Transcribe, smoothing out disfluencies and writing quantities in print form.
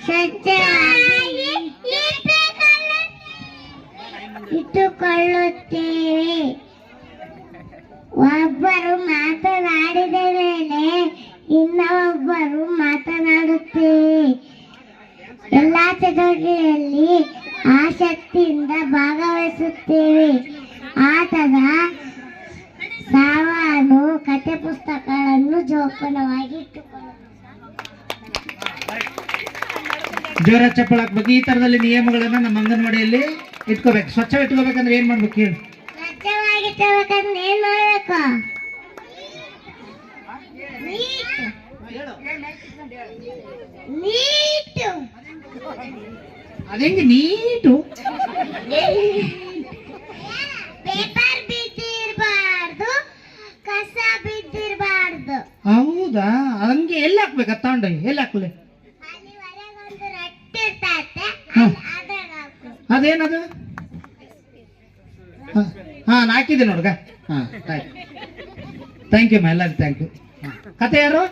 ಸ್ವಚ್ಛವಾಗಿ ಇಟ್ಟುಕೊಳ್ಳುತ್ತೇವೆ. ಒಬ್ಬರು ಮಾತನಾಡಿದ ಮೇಲೆ ಇನ್ನೊಬ್ಬರು ಮಾತನಾಡುತ್ತೇವೆ. ಎಲ್ಲಾ ಚಟುವಟಿಕೆಯಲ್ಲಿ ಆಸಕ್ತಿಯಿಂದ ಭಾಗವಹಿಸುತ್ತೇವೆ. ಆಟದ ಸಾಮಾನು ಕಥೆ ಪುಸ್ತಕಗಳನ್ನು ಜೋಪಾನವಾಗಿ ಇಟ್ಟುಕೊಳ್ಳುತ್ತೇವೆ. ಜೋರ ಚಪ್ಪಳ ಹಾಕ್ಬೇಕು. ಈ ತರದಲ್ಲಿ ನಿಯಮಗಳನ್ನ ನಮ್ಮ ಅಂಗನವಾಡಿಯಲ್ಲಿ ಇಟ್ಕೋಬೇಕು. ಸ್ವಚ್ಛ ಇಟ್ಕೋಬೇಕಂದ್ರೆ ಏನ್ ಮಾಡ್ಬೇಕು ಹೇಳಿ? ಸ್ವಚ್ಛವಾಗಿ ಇಟ್ಕೋಬೇಕಂದ್ರೆ ಏನ್ ಮಾಡ್ಬೇಕು? ನೀಟು. ಅದೇಂಗೆ ನೀಟು? ಪೇಪರ್ ಬಿದ್ದಿರಬಾರ್ದು, ಕಸ ಬಿದ್ದಿರಬಾರ್ದು. ಹೌದಾ? ಹಂಗೆ ಎಲ್ಲಿ ಹಾಕ್ಬೇಕು? ತಗೊಂಡೋಗಿ ಎಲ್ಲಿ ಹಾಕ್ಲಿ? ಅಲ್ಲಿ ಹೊರಗೊಂದು ರಟ್ಟಿ ಇರ್ತೈತೆ, ಅದ್ರಾಗ ಹಾಕು. ಅದೇನದು? ಹಾ ಹಾಕಿದೆ ನೋಡ್ಗ. ಹಾ ಥ್ಯಾಂಕ್ ಯು ಎಲ್ಲರಿಗೂ ಥ್ಯಾಂಕ್ ಯು. ಕತೆ ಯಾರು?